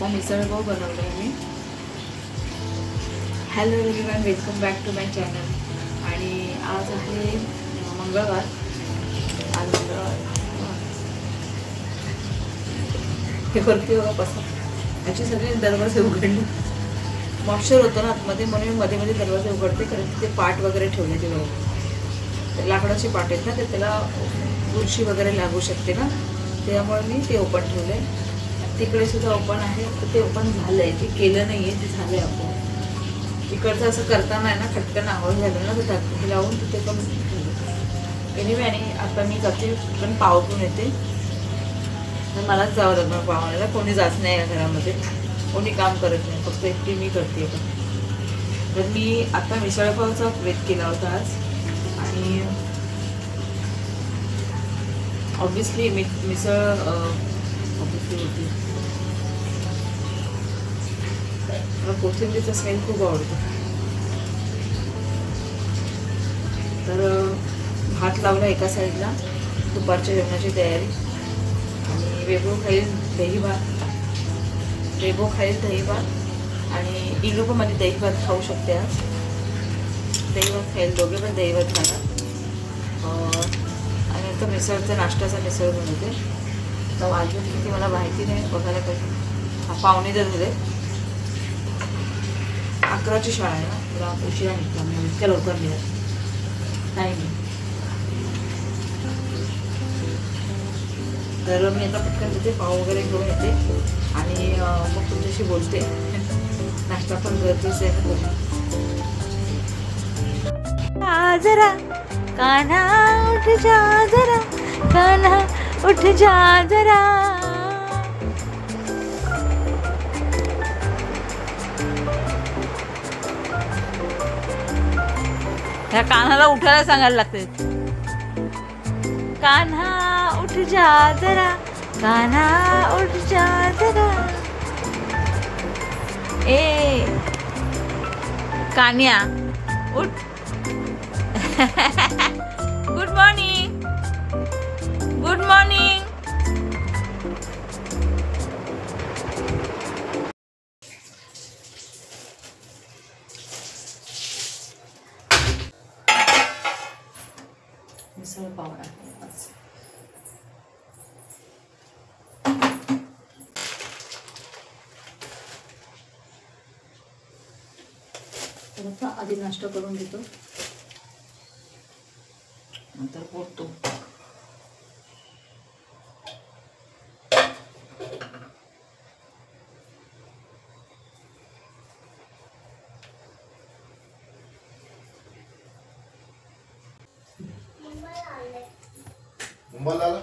आता मिसळ पाव बनवलं आहे मी. Hello everyone, welcome back to my channel. आणि आज आहे मंगळवार. आज हे करते बघा पसंत याची सगळे दरवाजे उघडले. मॉइश्चर होतं ना आतमध्ये, म्हणून मध्ये मध्ये दरवाजे उघडते. कारण तिथे पाट वगैरे ठेवले ते बघा, लाकडाची पाट आहेत ना, ते त्याला बुरशी वगैरे लागू शकते ना, त्यामुळे मी ते ओपन ठेवले. तिकडे सुद्धा ओपन आहे, तर ते ओपन झालं आहे. ते केलं नाही आहे, ते झालं आहे आपण. इकडचं असं करताना आहे ना, खटकन आवाज झालं ना, तर हे लावून तिथे पण ठेवलं. एनिवे, आणि आता मी जाते पण पाव घेऊन येते. तर मलाच जावं लागणार पाव आणायला. कोणी जात नाही या घरामध्ये, कोणी काम करत नाही, फक्त एकटी मी करते. तर मी आता मिसळपावचा बेत केला होता आज. आणि ऑब्विसली मिसळ ऑब्विसली होती. मला कोथिंबीरचा स्मेल खूप आवडतो. तर भात लावला एका साईडला, दुपारच्या जेवणाची तयारी. आणि वेगळं खाईल दही भात, वेगळं खाईल दही भात. आणि इलू पण मध्ये दही भात खाऊ शकते. आज दही भात खाईल, दोघे पण दही भात खाणार. आणि आता मिसळचा नाश्त्याचा मिसळ बनवते. तर वाजून किती मला माहिती नाही, बघायला पाहिजे. पावणे जर झाले, 11ची शाळा आहे ना, तुला उशिरा निघतो मी, इतक्या लवकर मिळत नाही. तर मी आता पटकन तिथे पाव वगैरे घेऊन येते आणि मग तुमच्याशी बोलते. नाश्ता पण गरजेचं आहे ना. जरा कान्हा उठ जा, जरा कान्हा उठ जा जरा. ह्या कान्हाला उठायला सांगायला लागते. कान्हा उठ जा जरा, कान्हा उठ जा जरा. ए कान्या उठ. Good morning, good morning. Misal pav आहे. तर आता आधी नाश्ता करून घेतो, नंतर पोटतो. मुंबईला आला.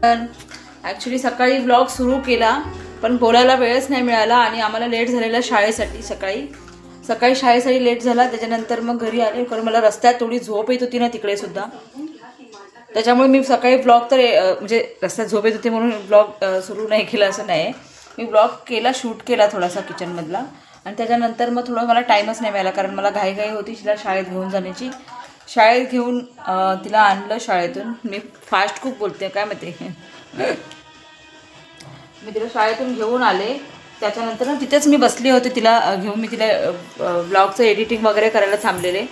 ॲक्च्युली सकाळी व्लॉग सुरू केला पण बोलायला वेळच नाही मिळाला आणि आम्हाला लेट झालेला शाळेसाठी. सकाळी शाळेसाठी लेट झाला. त्याच्यानंतर मग घरी आले कारण मला रस्त्यात थोडी झोप येत होती ना तिकडे सुद्धा, त्याच्यामुळे मी सकाळी ब्लॉग तर म्हणजे रस्त्यात झोप येत होती म्हणून ब्लॉग सुरू नाही केला असं नाही. मी ब्लॉग केला, शूट केला थोडासा किचनमधला आणि त्याच्यानंतर मग थोडं मला टाईमच नाही मिळाला कारण मला घाई होती तिला शाळेत घेऊन जाण्याची. शाळेत घेऊन तिला आणलं शाळेतून. मी फास्ट खूप बोलते काय माहिती. मी तिला शाळेतून घेऊन आले, त्याच्यानंतर ना तिथेच मी बसले होते तिला घेऊन. मी तिला ब्लॉगचं एडिटिंग वगैरे करायला थांबलेले.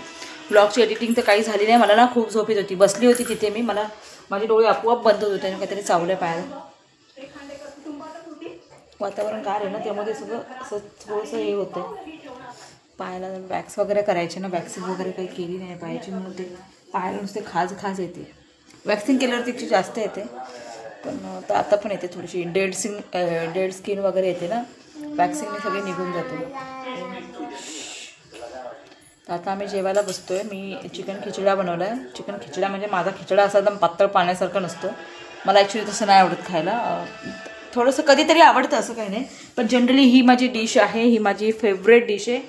ब्लॉगची एडिटिंग तर काही झाली नाही. मला ना खूप झोप येत होती. बसली होती तिथे मी, मला माझे डोळे आपोआप बंद होत होते. काहीतरी चावलं पायाला. वातावरण गार आहे ना त्यामध्ये सगळं असं थोडंसं हे होतं. पायाला वॅक्स वगैरे करायचे ना, वॅक्सिंग वगैरे काही केली नाही पायाची म्हणून ते पायाला नुसते खाज येते. वॅक्सिंग केल्यावर तिची जास्त येते पण आता पण येते थोडीशी. डेड स्किन वगैरे येते ना, वॅक्सिंगने सगळे निघून जाते. तर आता आम्ही जेवायला बसतो आहे. मी चिकन खिचडा बनवला आहे. चिकन खिचडा म्हणजे माझा खिचडा असा एकदम पातळ पाण्यासारखं नसतं. मला ॲक्च्युली तसं नाही आवडत खायला. थोडंसं कधीतरी आवडतं असं काही नाही, पण जनरली ही माझी डिश आहे. ही माझी फेवरेट डिश आहे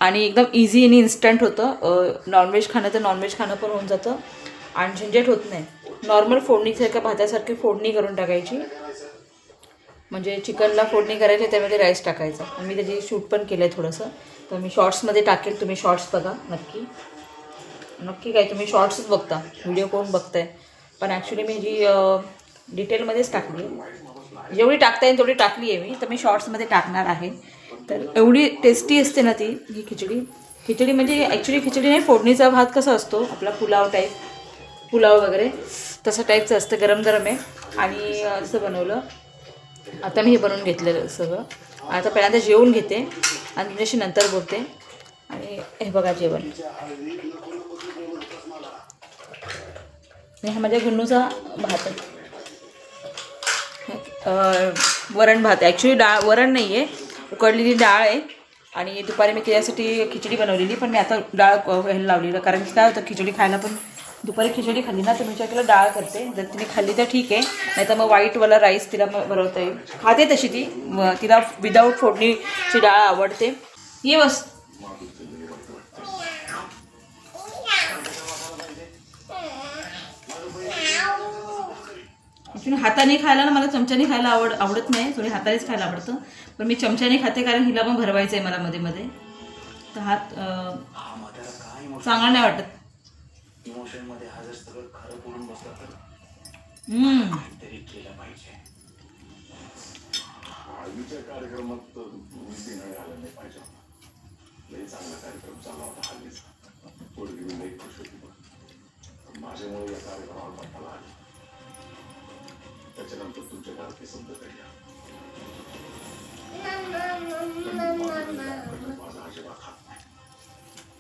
आणि एकदम इझी आणि इन्स्टंट होतं. नॉनव्हेज खाणं तर नॉनव्हेज खाणं पण होऊन जातं आणि झंझट होत नाही. नॉर्मल फोडणीसारख्या भातासारखी फोडणी करून टाकायची, म्हणजे चिकनला फोडणी करायची, त्यामध्ये राईस टाकायचा. मी त्याची शूट पण केलं आहे थोडंसं, तर मी शॉर्ट्समध्ये टाकेल. तुम्ही शॉर्ट्स बघा नक्की काय तुम्ही शॉर्ट्सच बघता, व्हिडिओ कोण बघताय. पण ॲक्च्युली मी जी डिटेलमध्येच टाकली आहे, जेवढी टाकता येईल तेवढी टाकली आहे मी. तर मी शॉर्ट्समध्ये टाकणार आहे. तर एवढी टेस्टी असते ना ही खिचडी म्हणजे ॲक्च्युली खिचडी नाही, फोडणीचा भात कसा असतो आपला पुलाव वगैरे तसं टाईपचं असतं. गरम आहे आणि असं बनवलं. आता मी हे बनवून घेतलेलं सगळं. आता पहिल्यांदा जेवून घेते आणि तुमच्याशी नंतर बोलते. आणि हे बघा जेवण, हा माझ्या गुन्नूचा भात आहे. वरण भात आहे ॲक्च्युली. वरण नाही आहे, उकडलेली डाळ आहे. आणि दुपारी मी त्यासाठी खिचडी बनवलेली, पण मी आता डाळ व्हायला लावलेलं कारण की काय होतं खिचडी खायला पण. दुपारी खिचडी खाल्ली ना तर मी केलं डाळ करते. जर तिने खाल्ली तर ठीक आहे, नाही तर मग व्हाईटवाला राईस तिला बनवता येईल. खाते तशी ती, तिला विदाऊट फोडणीची डाळ आवडते. ये बस. ॲक्च्युली हाताने खायला ना मला चमच्याने खायला आवडत नाही. थोडी हातानेच खायला आवडतं, पण मी चमच्याने खाते कारण हिला पण भरवायचं आहे मला मध्ये. तर हात चांगला नाही वाटत. त्याच्यानंतर तुमच्या घरात समजा माझा अजिबात हात नाही.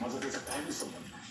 माझा त्याचा काय संबंध नाही.